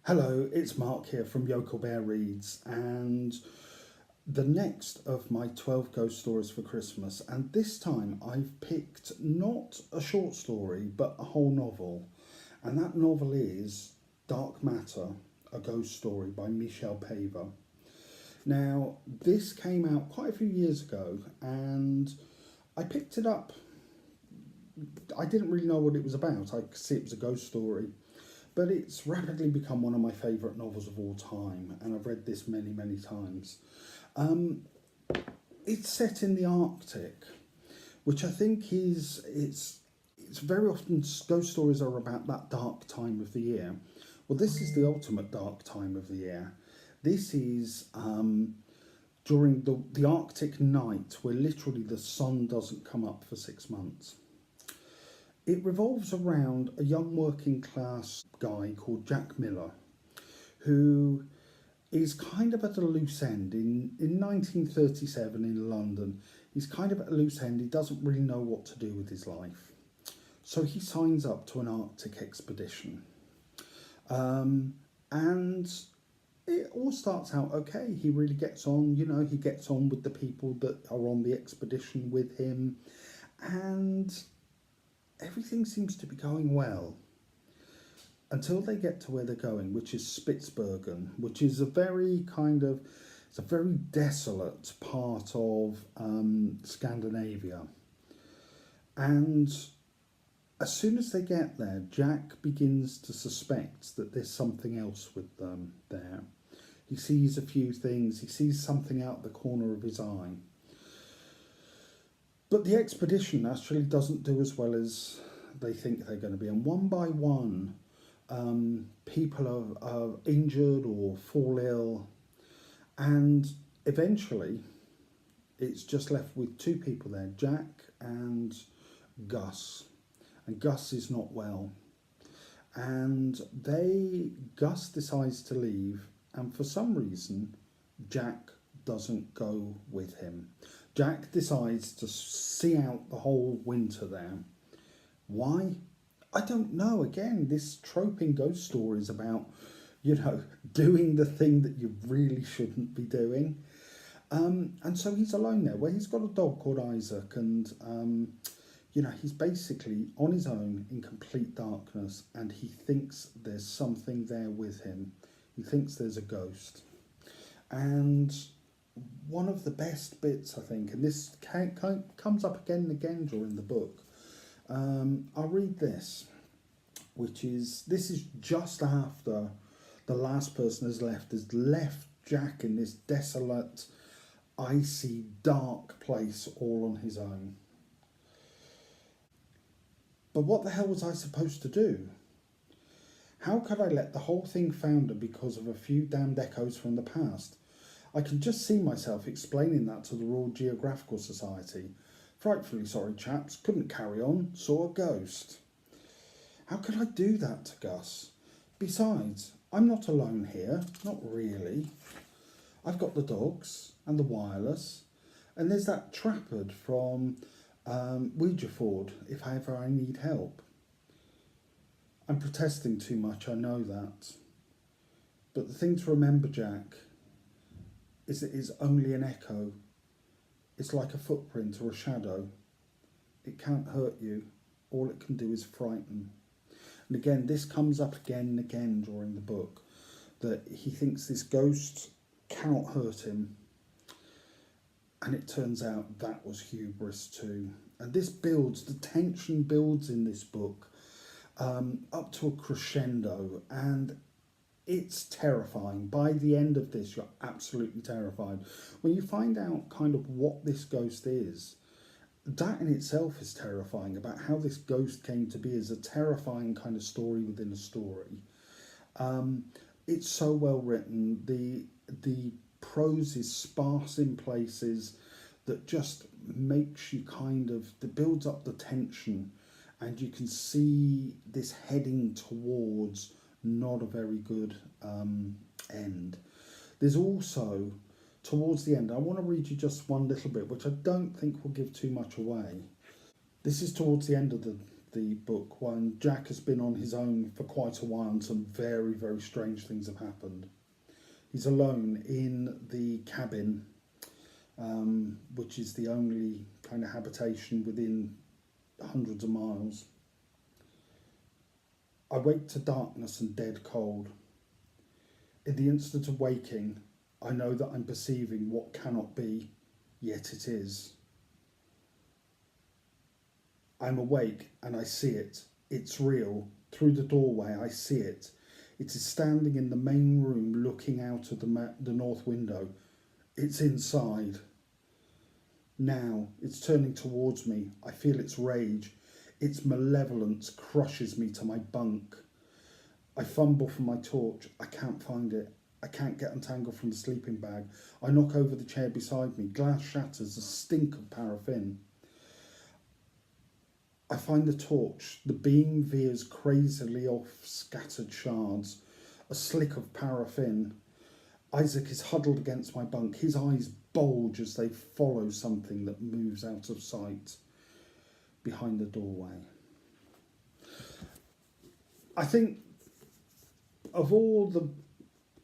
Hello, it's Mark here from Yokel Bear Reads, and the next of my 12 ghost stories for Christmas. And this time I've picked not a short story but a whole novel, and that novel is Dark Matter, a Ghost Story by Michel Paver. Now, this came out quite a few years ago, and I picked it up. I didn't really know what it was about. I could see it was a ghost story, but it's rapidly become one of my favourite novels of all time, and I've read this many, many times. Um, it's set in the Arctic, which I think it's very often ghost stories are about that dark time of the year. Well, this is the ultimate dark time of the year. This is during the Arctic night, where literally the sun doesn't come up for 6 months. It revolves around a young working class guy called Jack Miller, who is kind of at a loose end. In 1937 in London, he's kind of at a loose end. He doesn't really know what to do with his life. So he signs up to an Arctic expedition. And it all starts out okay. He really gets on, he gets on with the people that are on the expedition with him. And everything seems to be going well until they get to where they're going, which is Spitsbergen, which is it's a very desolate part of Scandinavia. And as soon as they get there, Jack begins to suspect that there's something else with them there. He sees a few things, he sees something out the corner of his eye. But the expedition actually doesn't do as well as they think they're going to be. And one by one, people are injured or fall ill. And eventually, it's just left with two people there, Jack and Gus. And Gus is not well. And Gus decides to leave. And for some reason, Jack doesn't go with him. Jack decides to see out the whole winter there. Why? I don't know. Again, this trope in ghost stories about, doing the thing that you really shouldn't be doing. And so he's alone there, where he's got a dog called Isaac, and, he's basically on his own in complete darkness, and he thinks there's something there with him. He thinks there's a ghost. And one of the best bits, I think, and this comes up again and again during the book. I'll read this, this is just after the last person has left Jack in this desolate, icy, dark place all on his own. But what the hell was I supposed to do? How could I let the whole thing founder because of a few damned echoes from the past? I can just see myself explaining that to the Royal Geographical Society. Frightfully sorry, chaps, couldn't carry on, saw a ghost. How could I do that to Gus? Besides, I'm not alone here, not really. I've got the dogs and the wireless, and there's that Trappard from Ouijaford if ever I need help. I'm protesting too much, I know that. But the thing to remember, Jack, is it is only an echo. It's like a footprint or a shadow. It can't hurt you. All it can do is frighten. And again, this comes up again and again during the book, that he thinks this ghost cannot hurt him. And it turns out that was hubris too. And the tension builds in this book up to a crescendo, and it's terrifying. By the end of this, you're absolutely terrified. When you find out kind of what this ghost is, that in itself is terrifying, about how this ghost came to be as a terrifying kind of story within a story. It's so well written. The prose is sparse in places that just makes you that builds up the tension, and you can see this heading towards not a very good end. There's also, towards the end, I want to read you just one little bit, which I don't think will give too much away. This is towards the end of the book. One, Jack has been on his own for quite a while and some very, very strange things have happened. He's alone in the cabin, which is the only kind of habitation within hundreds of miles. I wake to darkness and dead cold. In the instant of waking, I know that I'm perceiving what cannot be, yet it is. I'm awake and I see it. It's real. Through the doorway I see it. It is standing in the main room looking out of the north window. It's inside. Now it's turning towards me. I feel its rage. Its malevolence crushes me to my bunk. I fumble for my torch. I can't find it. I can't get untangled from the sleeping bag. I knock over the chair beside me. Glass shatters. A stink of paraffin. I find the torch. The beam veers crazily off scattered shards. A slick of paraffin. Isaac is huddled against my bunk. His eyes bulge as they follow something that moves out of sight behind the doorway. I think of all the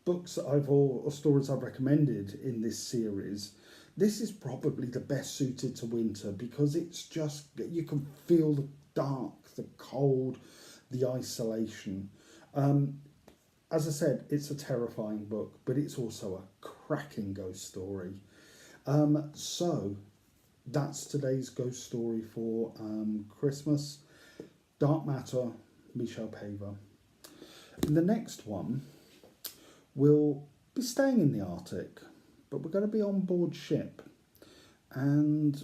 books that or stories I've recommended in this series, this is probably the best suited to winter because it's just, you can feel the dark, the cold, the isolation. As I said, it's a terrifying book, but it's also a cracking ghost story. So that's today's ghost story for Christmas. Dark Matter, Michel Paver. In the next one, we'll be staying in the Arctic, but we're going to be on board ship. And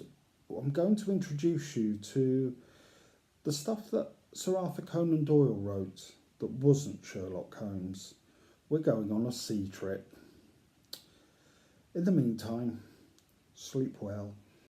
I'm going to introduce you to the stuff that Sir Arthur Conan Doyle wrote that wasn't Sherlock Holmes. We're going on a sea trip. In the meantime, sleep well.